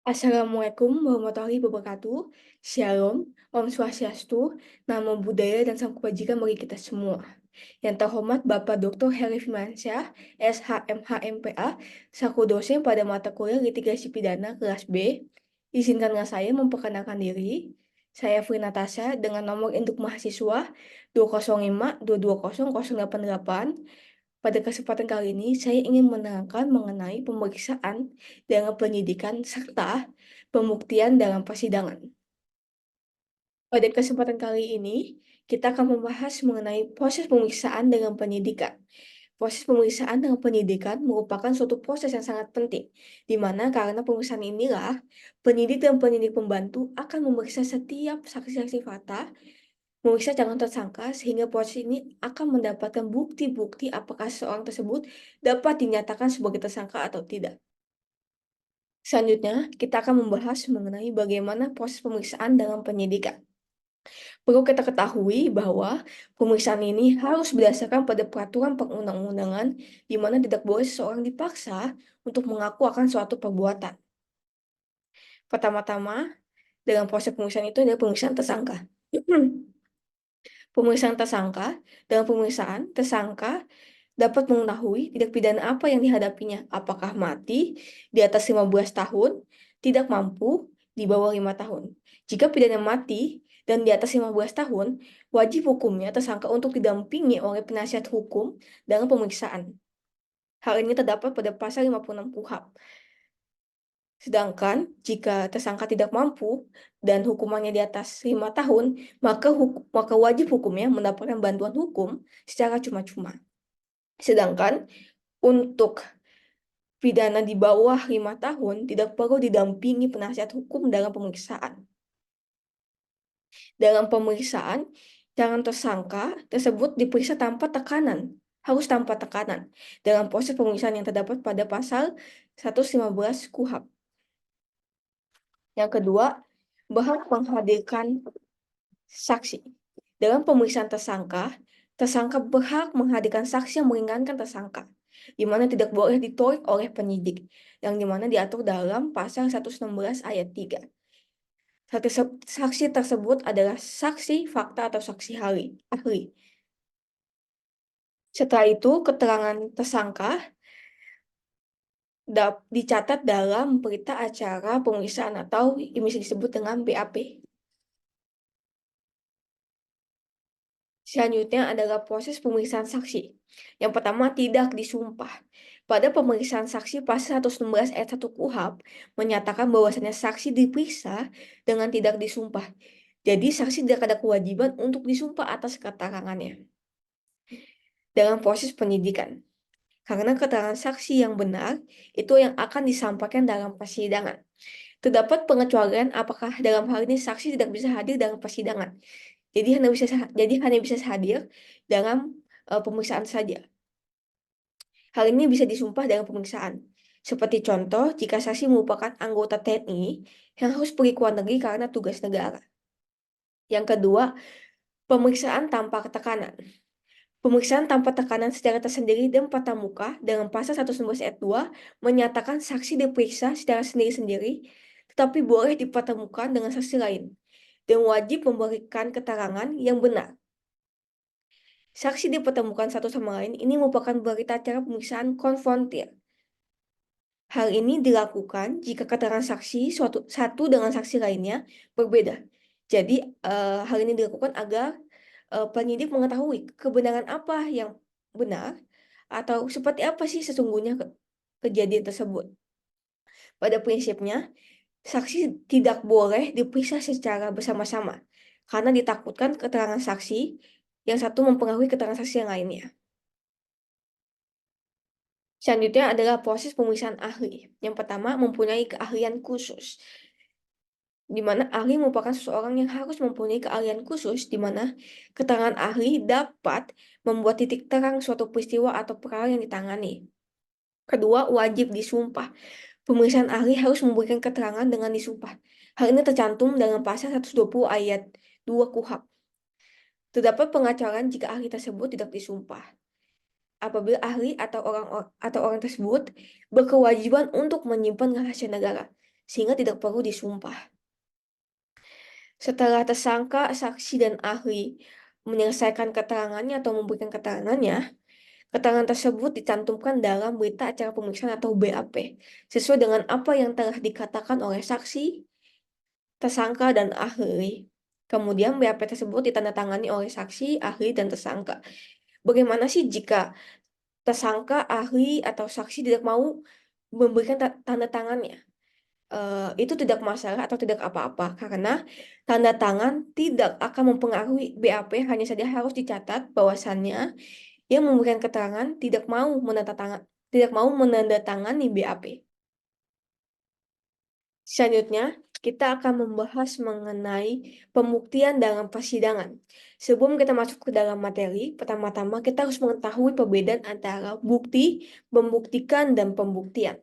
Assalamualaikum warahmatullahi wabarakatuh. Shalom, Om Swastiastu, Namo Buddhaya dan Salam Kebajikan bagi kita semua. Yang terhormat Bapak Dr. Heri Firmansyah, SHMH-MPA, selaku dosen pada mata kuliah litigasi pidana kelas B. Izinkanlah saya memperkenalkan diri. Saya Fri Natasha dengan nomor induk mahasiswa 205-220-088. Pada kesempatan kali ini, saya ingin menerangkan mengenai pemeriksaan dalam penyidikan serta pembuktian dalam persidangan. Pada kesempatan kali ini, kita akan membahas mengenai proses pemeriksaan dalam penyidikan. Proses pemeriksaan dalam penyidikan merupakan suatu proses yang sangat penting, di mana karena pemeriksaan inilah penyidik dan penyidik pembantu akan memeriksa setiap saksi-saksi fakta, memeriksa calon tersangka, sehingga proses ini akan mendapatkan bukti-bukti apakah seseorang tersebut dapat dinyatakan sebagai tersangka atau tidak. Selanjutnya, kita akan membahas mengenai bagaimana proses pemeriksaan dalam penyidikan. Perlu kita ketahui bahwa pemeriksaan ini harus berdasarkan pada peraturan perundang-undangan, di mana tidak boleh seseorang dipaksa untuk mengaku akan suatu perbuatan. Pertama-tama, dalam proses pemeriksaan itu adalah pemeriksaan tersangka. Pemeriksaan tersangka, dalam pemeriksaan tersangka dapat mengetahui tindak pidana apa yang dihadapinya, apakah mati, di atas 15 tahun, tidak mampu, di bawah 5 tahun. Jika pidana mati dan di atas 15 tahun, wajib hukumnya tersangka untuk didampingi oleh penasihat hukum dalam pemeriksaan. Hal ini terdapat pada pasal 56 KUHP. Sedangkan jika tersangka tidak mampu dan hukumannya di atas 5 tahun, maka wajib hukumnya mendapatkan bantuan hukum secara cuma-cuma. Sedangkan untuk pidana di bawah 5 tahun tidak perlu didampingi penasihat hukum dalam pemeriksaan. Dalam pemeriksaan, calon tersangka tersebut diperiksa tanpa tekanan, harus tanpa tekanan, dalam proses pemeriksaan yang terdapat pada pasal 115 KUHP. Yang kedua, berhak menghadirkan saksi. Dalam pemeriksaan tersangka, tersangka berhak menghadirkan saksi yang meringankan tersangka, di mana tidak boleh ditolak oleh penyidik, yang dimana diatur dalam pasal 116 ayat 3. Saksi tersebut adalah saksi fakta atau saksi ahli. Setelah itu, keterangan tersangka dicatat dalam berita acara pemeriksaan atau yang bisa disebut dengan BAP. Selanjutnya adalah proses pemeriksaan saksi. Yang pertama, tidak disumpah. Pada pemeriksaan saksi pasal 116 ayat 1 KUHP menyatakan bahwasannya saksi diperiksa dengan tidak disumpah. Jadi saksi tidak ada kewajiban untuk disumpah atas keterangannya dalam proses penyidikan. Karena keterangan saksi yang benar itu yang akan disampaikan dalam persidangan. Terdapat pengecualian apakah dalam hal ini saksi tidak bisa hadir dalam persidangan. Jadi hanya bisa hadir dalam pemeriksaan saja. Hal ini bisa disumpah dalam pemeriksaan. Seperti contoh, jika saksi merupakan anggota TNI yang harus pergi ke luar negeri karena tugas negara. Yang kedua, pemeriksaan tanpa tekanan. Pemeriksaan tanpa tekanan secara tersendiri dan tatap muka dalam pasal 119 ayat 2 menyatakan saksi diperiksa secara sendiri-sendiri, tetapi boleh dipertemukan dengan saksi lain, dan wajib memberikan keterangan yang benar. Saksi dipertemukan satu sama lain ini merupakan berita acara pemeriksaan konfrontir. Hal ini dilakukan jika keterangan saksi satu dengan saksi lainnya berbeda. Jadi, hal ini dilakukan agar penyidik mengetahui kebenaran apa yang benar atau seperti apa sih sesungguhnya kejadian tersebut. Pada prinsipnya, saksi tidak boleh diperiksa secara bersama-sama karena ditakutkan keterangan saksi yang satu mempengaruhi keterangan saksi yang lainnya. Selanjutnya adalah proses pemeriksaan ahli. Yang pertama, mempunyai keahlian khusus, di mana ahli merupakan seseorang yang harus mempunyai keahlian khusus, di mana keterangan ahli dapat membuat titik terang suatu peristiwa atau perkara yang ditangani. Kedua, wajib disumpah. Pemeriksaan ahli harus memberikan keterangan dengan disumpah. Hal ini tercantum dalam pasal 120 ayat 2 KUHP. Terdapat pengecualian jika ahli tersebut tidak disumpah. Apabila ahli atau orang tersebut berkewajiban untuk menyimpan rahasia negara. sehingga tidak perlu disumpah. Setelah tersangka, saksi, dan ahli menyelesaikan keterangannya atau memberikan keterangannya, keterangan tersebut dicantumkan dalam berita acara pemeriksaan atau BAP, sesuai dengan apa yang telah dikatakan oleh saksi, tersangka, dan ahli. Kemudian BAP tersebut ditandatangani oleh saksi, ahli, dan tersangka. Bagaimana sih jika tersangka, ahli, atau saksi tidak mau memberikan tanda tangannya? Itu tidak masalah atau tidak apa-apa, karena tanda tangan tidak akan mempengaruhi BAP, hanya saja harus dicatat bahwasannya yang memberikan keterangan tidak mau menandatangani BAP. Selanjutnya, kita akan membahas mengenai pembuktian dalam persidangan. Sebelum kita masuk ke dalam materi, pertama-tama kita harus mengetahui perbedaan antara bukti, membuktikan, dan pembuktian.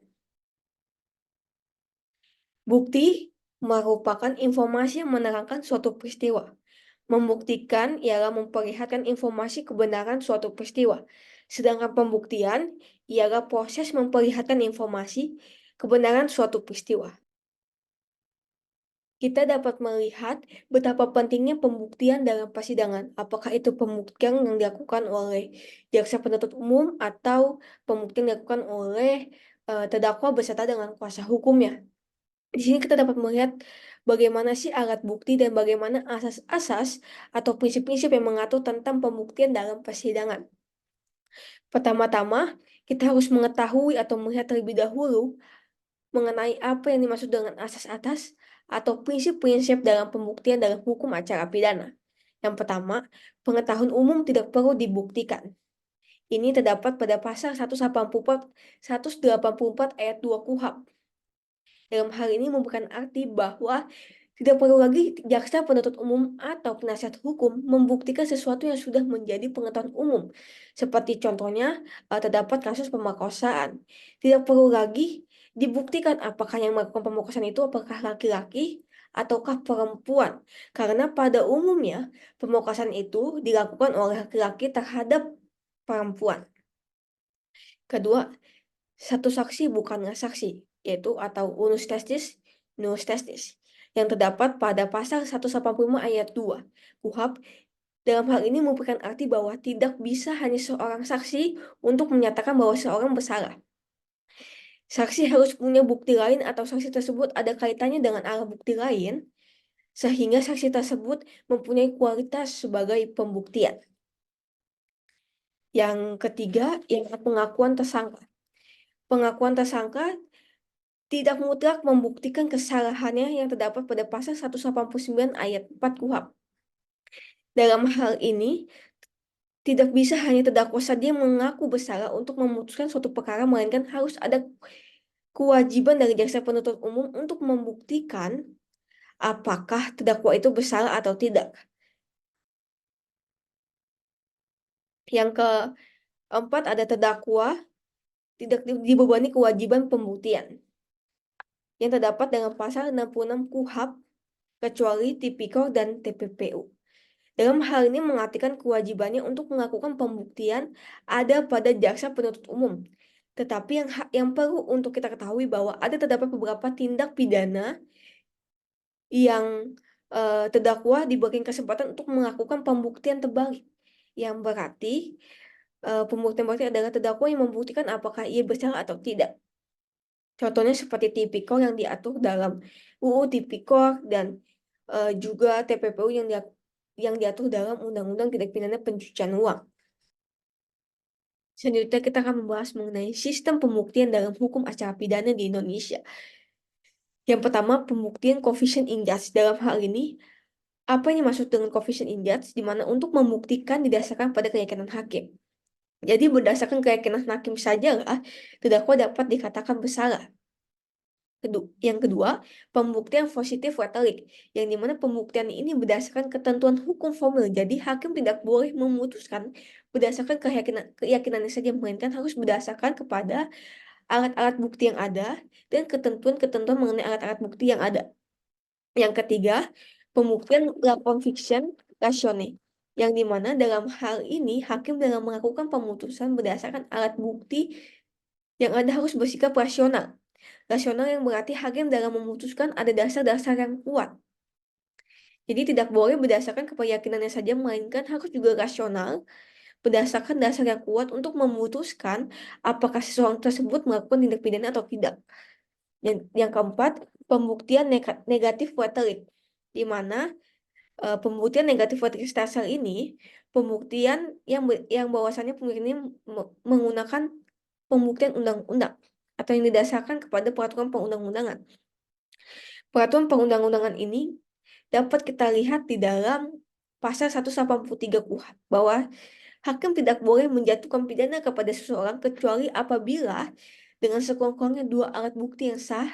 Bukti merupakan informasi yang menerangkan suatu peristiwa. Membuktikan ialah memperlihatkan informasi kebenaran suatu peristiwa. Sedangkan pembuktian ialah proses memperlihatkan informasi kebenaran suatu peristiwa. Kita dapat melihat betapa pentingnya pembuktian dalam persidangan. Apakah itu pembuktian yang dilakukan oleh jaksa penuntut umum atau pembuktian yang dilakukan oleh terdakwa beserta dengan kuasa hukumnya. Di sini kita dapat melihat bagaimana sih alat bukti dan bagaimana asas-asas atau prinsip-prinsip yang mengatur tentang pembuktian dalam persidangan. Pertama-tama, kita harus mengetahui atau melihat terlebih dahulu mengenai apa yang dimaksud dengan asas-asas atau prinsip-prinsip dalam pembuktian dalam hukum acara pidana. Yang pertama, pengetahuan umum tidak perlu dibuktikan. Ini terdapat pada pasal 184 ayat 2 KUHP. Dalam hal ini memberikan arti bahwa tidak perlu lagi jaksa penuntut umum atau penasihat hukum membuktikan sesuatu yang sudah menjadi pengetahuan umum. Seperti contohnya terdapat kasus pemerkosaan. Tidak perlu lagi dibuktikan apakah yang melakukan pemerkosaan itu apakah laki-laki ataukah perempuan. Karena pada umumnya pemerkosaan itu dilakukan oleh laki-laki terhadap perempuan. Kedua, satu saksi bukanlah saksi, yaitu atau unus testis, nullus testis, yang terdapat pada pasal 185 ayat 2 KUHP. Dalam hal ini memberikan arti bahwa tidak bisa hanya seorang saksi untuk menyatakan bahwa seorang bersalah. Saksi harus punya bukti lain atau saksi tersebut ada kaitannya dengan alat bukti lain, sehingga saksi tersebut mempunyai kualitas sebagai pembuktian. Yang ketiga, yang pengakuan tersangka. Pengakuan tersangka tidak mutlak membuktikan kesalahannya yang terdapat pada pasal 189 ayat 4 KUHP. Dalam hal ini, tidak bisa hanya terdakwa saja yang mengaku bersalah untuk memutuskan suatu perkara, melainkan harus ada kewajiban dari jaksa penuntut umum untuk membuktikan apakah terdakwa itu bersalah atau tidak. Yang keempat, ada terdakwa tidak dibebani kewajiban pembuktian yang terdapat dalam pasal 66 KUHP kecuali Tipikor dan TPPU. Dalam hal ini mengartikan kewajibannya untuk melakukan pembuktian ada pada jaksa penuntut umum. Tetapi yang perlu untuk kita ketahui bahwa terdapat beberapa tindak pidana yang terdakwa diberikan kesempatan untuk melakukan pembuktian terbalik. Yang berarti pembuktian berarti adalah terdakwa yang membuktikan apakah ia bersalah atau tidak. Contohnya seperti tipikor yang diatur dalam UU Tipikor dan juga TPPU yang diatur dalam Undang-Undang Tindak Pidana Pencucian Uang. Selanjutnya kita akan membahas mengenai sistem pembuktian dalam hukum acara pidana di Indonesia. Yang pertama, pembuktian coefficient injudge. Dalam hal ini, apa yang dimaksud dengan coefficient injudge? Di mana untuk membuktikan didasarkan pada keyakinan hakim. Jadi berdasarkan keyakinan hakim sajalah terdakwa dapat dikatakan bersalah. Yang kedua, pembuktian positif retorik, yang dimana pembuktian ini berdasarkan ketentuan hukum formil. Jadi hakim tidak boleh memutuskan berdasarkan keyakinannya saja, melainkan harus berdasarkan kepada alat-alat bukti yang ada dan ketentuan-ketentuan mengenai alat-alat bukti yang ada. Yang ketiga, pembuktian la conviction ratione, yang dimana dalam hal ini hakim dalam melakukan pemutusan berdasarkan alat bukti yang ada harus bersikap rasional. Rasional yang berarti hakim dalam memutuskan ada dasar-dasar yang kuat. Jadi tidak boleh berdasarkan keyakinannya saja, melainkan harus juga rasional, berdasarkan dasar yang kuat untuk memutuskan apakah seseorang tersebut melakukan tindak pidana atau tidak. Yang keempat, pembuktian negatif preterit, di mana pembuktian negatif dasar ini pembuktian yang bahwasannya pemilik ini menggunakan pembuktian undang-undang atau yang didasarkan kepada peraturan perundang-undangan. Peraturan perundang-undangan ini dapat kita lihat di dalam pasal 183 KUHP bahwa hakim tidak boleh menjatuhkan pidana kepada seseorang kecuali apabila dengan sekurang-kurangnya 2 alat bukti yang sah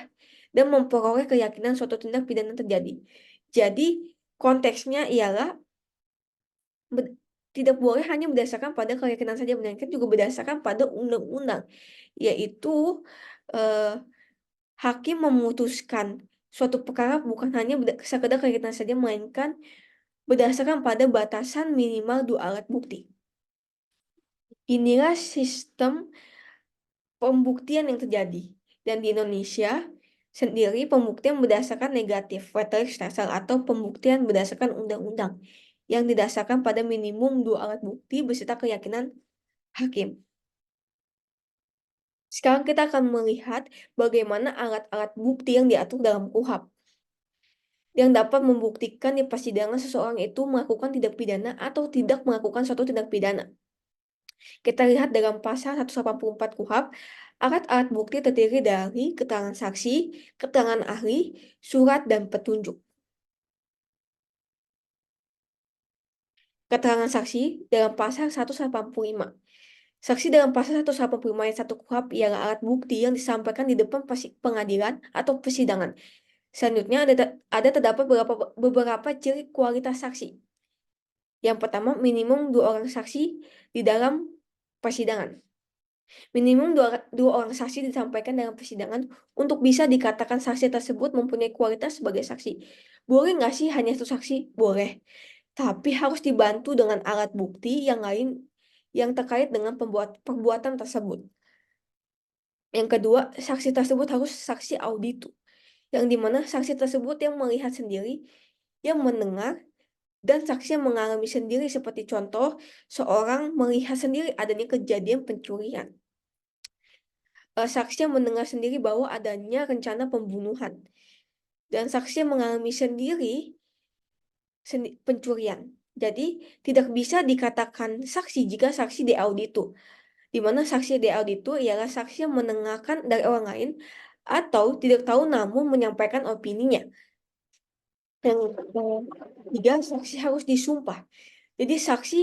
dan memperoleh keyakinan suatu tindak pidana terjadi. Jadi konteksnya ialah tidak boleh hanya berdasarkan pada keyakinan saja, melainkan juga berdasarkan pada undang-undang, yaitu eh, hakim memutuskan suatu perkara bukan hanya sekedar keyakinan saja, melainkan berdasarkan pada batasan minimal 2 alat bukti. Inilah sistem pembuktian yang terjadi. Dan di Indonesia sendiri pembuktian berdasarkan negatif preteris dasar atau pembuktian berdasarkan undang-undang yang didasarkan pada minimum 2 alat bukti beserta keyakinan hakim. Sekarang kita akan melihat bagaimana alat-alat bukti yang diatur dalam KUHP yang dapat membuktikan di persidangan seseorang itu melakukan tindak pidana atau tidak melakukan suatu tindak pidana. Kita lihat dalam pasal 184 KUHP, alat-alat bukti terdiri dari keterangan saksi, keterangan ahli, surat, dan petunjuk. Keterangan saksi dalam pasal 185. Saksi dalam pasal 185 ayat 1 KUHP ialah alat bukti yang disampaikan di depan pengadilan atau persidangan. Selanjutnya ada terdapat beberapa ciri kualitas saksi. Yang pertama, minimum 2 orang saksi di dalam persidangan. Minimum dua orang saksi disampaikan dalam persidangan untuk bisa dikatakan saksi tersebut mempunyai kualitas sebagai saksi. Boleh nggak sih hanya 1 saksi? Boleh. Tapi harus dibantu dengan alat bukti yang lain yang terkait dengan perbuatan tersebut. Yang kedua, saksi tersebut harus saksi auditu, yang dimana saksi tersebut yang melihat sendiri, yang mendengar, dan saksi yang mengalami sendiri, seperti contoh, seorang melihat sendiri adanya kejadian pencurian. Saksi yang mendengar sendiri bahwa adanya rencana pembunuhan. Dan saksi yang mengalami sendiri pencurian. Jadi, tidak bisa dikatakan saksi jika saksi diauditu. Di mana saksi diauditu ialah saksi yang mendengarkan dari orang lain atau tidak tahu namun menyampaikan opininya. Yang ketiga, saksi harus disumpah. Jadi saksi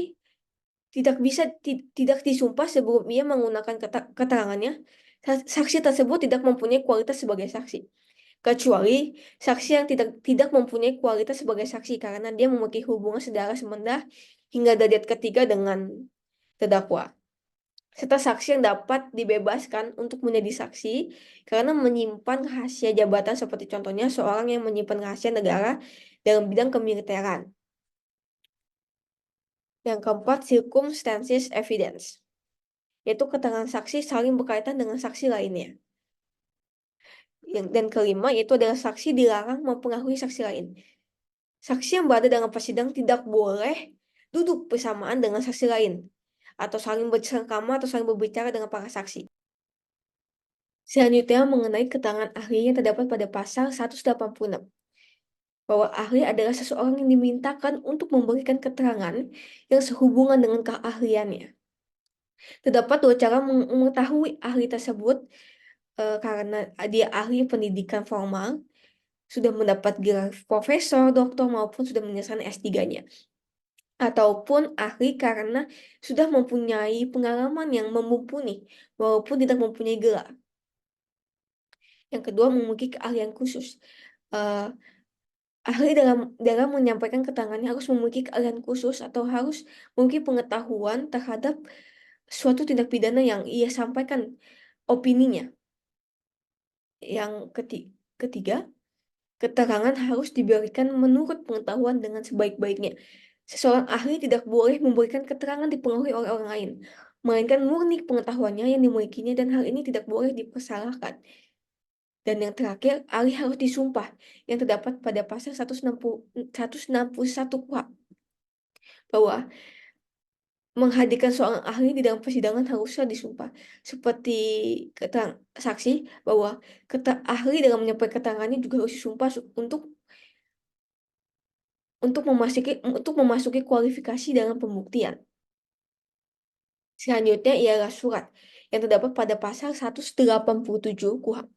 tidak disumpah sebelum ia menggunakan keterangannya. Saksi tersebut tidak mempunyai kualitas sebagai saksi, kecuali saksi yang tidak mempunyai kualitas sebagai saksi karena dia memiliki hubungan saudara semenda hingga derajat ketiga dengan terdakwa, serta saksi yang dapat dibebaskan untuk menjadi saksi karena menyimpan rahasia jabatan, seperti contohnya seorang yang menyimpan rahasia negara dalam bidang kemiliteran. Yang keempat, circumstances evidence, yaitu keterangan saksi saling berkaitan dengan saksi lainnya. Dan kelima, yaitu adalah saksi dilarang mempengaruhi saksi lain. Saksi yang berada dalam persidangan tidak boleh duduk bersamaan dengan saksi lain, atau saling bersengkrama atau saling berbicara dengan para saksi. Selanjutnya mengenai keterangan ahli yang terdapat pada pasal 186. Bahwa ahli adalah seseorang yang dimintakan untuk memberikan keterangan yang sehubungan dengan keahliannya. Terdapat 2 cara mengetahui ahli tersebut, karena dia ahli pendidikan formal, sudah mendapat gelar profesor, doktor, maupun sudah menyelesaikan S3-nya. Ataupun ahli karena sudah mempunyai pengalaman yang mumpuni, walaupun tidak mempunyai gelar. Yang kedua, memiliki keahlian khusus. Ahli dalam menyampaikan keterangannya harus memiliki keahlian khusus atau harus memiliki pengetahuan terhadap suatu tindak pidana yang ia sampaikan opininya. Yang ketiga, keterangan harus diberikan menurut pengetahuan dengan sebaik-baiknya. Seseorang ahli tidak boleh memberikan keterangan dipengaruhi oleh orang lain, melainkan murni pengetahuannya yang dimilikinya, dan hal ini tidak boleh dipersalahkan. Dan yang terakhir, ahli harus disumpah yang terdapat pada pasal 161 KUHP bahwa menghadirkan seorang ahli di dalam persidangan harusnya disumpah. Seperti keterangan saksi bahwa ahli dalam menyampaikan keterangannya juga harus disumpah untuk memasuki kualifikasi dalam pembuktian. Selanjutnya ialah surat yang terdapat pada pasal 187 KUHP.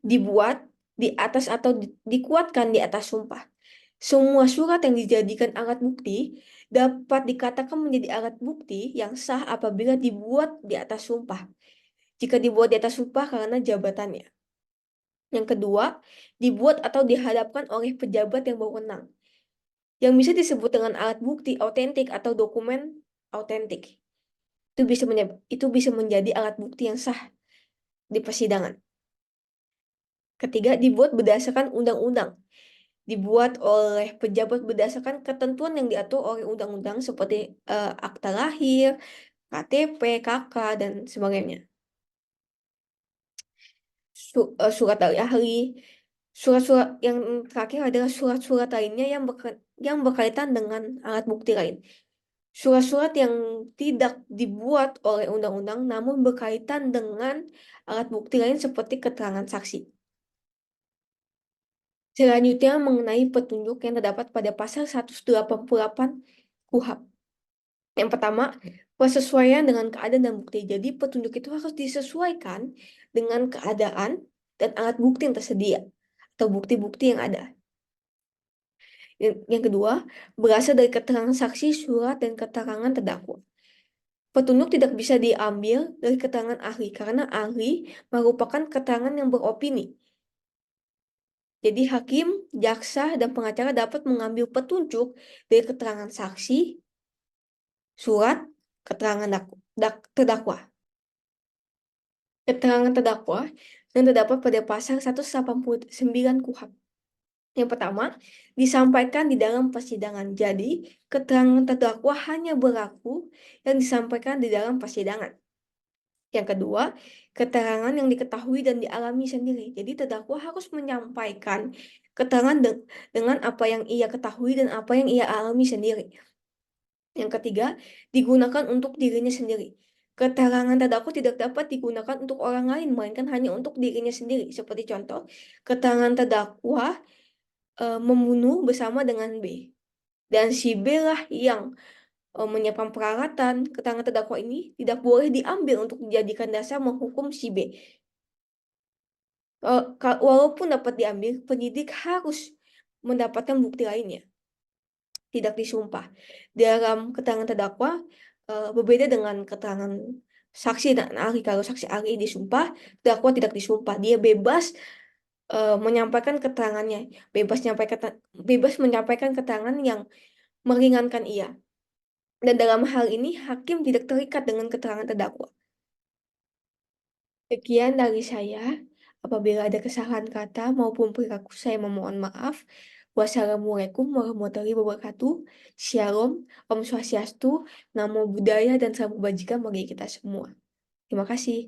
Dibuat di atas atau dikuatkan di atas sumpah. Semua surat yang dijadikan alat bukti dapat dikatakan menjadi alat bukti yang sah apabila dibuat di atas sumpah. Jika dibuat di atas sumpah karena jabatannya. Yang kedua, dibuat atau dihadapkan oleh pejabat yang berwenang. Yang bisa disebut dengan alat bukti autentik atau dokumen autentik. Itu bisa menjadi alat bukti yang sah di persidangan. Ketiga, dibuat berdasarkan undang-undang. Dibuat oleh pejabat berdasarkan ketentuan yang diatur oleh undang-undang seperti akta lahir, KTP, KK, dan sebagainya. Surat dari ahli. Surat-surat yang terakhir adalah surat-surat lainnya yang berkaitan dengan alat bukti lain. Surat-surat yang tidak dibuat oleh undang-undang namun berkaitan dengan alat bukti lain seperti keterangan saksi. Selanjutnya mengenai petunjuk yang terdapat pada pasal 188 KUHP. Yang pertama, persesuaian dengan keadaan dan bukti. Jadi petunjuk itu harus disesuaikan dengan keadaan dan alat bukti yang tersedia atau bukti-bukti yang ada. Yang kedua, berasal dari keterangan saksi, surat, dan keterangan terdakwa. Petunjuk tidak bisa diambil dari keterangan ahli karena ahli merupakan keterangan yang beropini. Jadi hakim, jaksa, dan pengacara dapat mengambil petunjuk dari keterangan saksi, surat, keterangan terdakwa. Keterangan terdakwa yang terdapat pada pasal 189 KUHP. Yang pertama, disampaikan di dalam persidangan. Jadi, keterangan terdakwa hanya berlaku yang disampaikan di dalam persidangan. Yang kedua, keterangan yang diketahui dan dialami sendiri. Jadi, terdakwa harus menyampaikan keterangan dengan apa yang ia ketahui dan apa yang ia alami sendiri. Yang ketiga, digunakan untuk dirinya sendiri. Keterangan terdakwa tidak dapat digunakan untuk orang lain, melainkan hanya untuk dirinya sendiri. Seperti contoh, keterangan terdakwa membunuh bersama dengan B. Dan si B lah yang menyiapkan peralatan. Keterangan terdakwa ini tidak boleh diambil untuk dijadikan dasar menghukum si B. Walaupun dapat diambil, penyidik harus mendapatkan bukti lainnya. Tidak disumpah. Dalam keterangan terdakwa berbeda dengan keterangan saksi dan ahli. Kalau saksi ahli disumpah, terdakwa tidak disumpah. Dia bebas menyampaikan keterangannya, bebas menyampaikan keterangan yang meringankan ia. Dan dalam hal ini hakim tidak terikat dengan keterangan terdakwa. Sekian dari saya. Apabila ada kesalahan kata maupun perilaku, saya memohon maaf. Wassalamualaikum warahmatullahi wabarakatuh. Shalom, Om Swastiastu, Namo Buddhaya, dan Salam Kebajikan bagi kita semua. Terima kasih.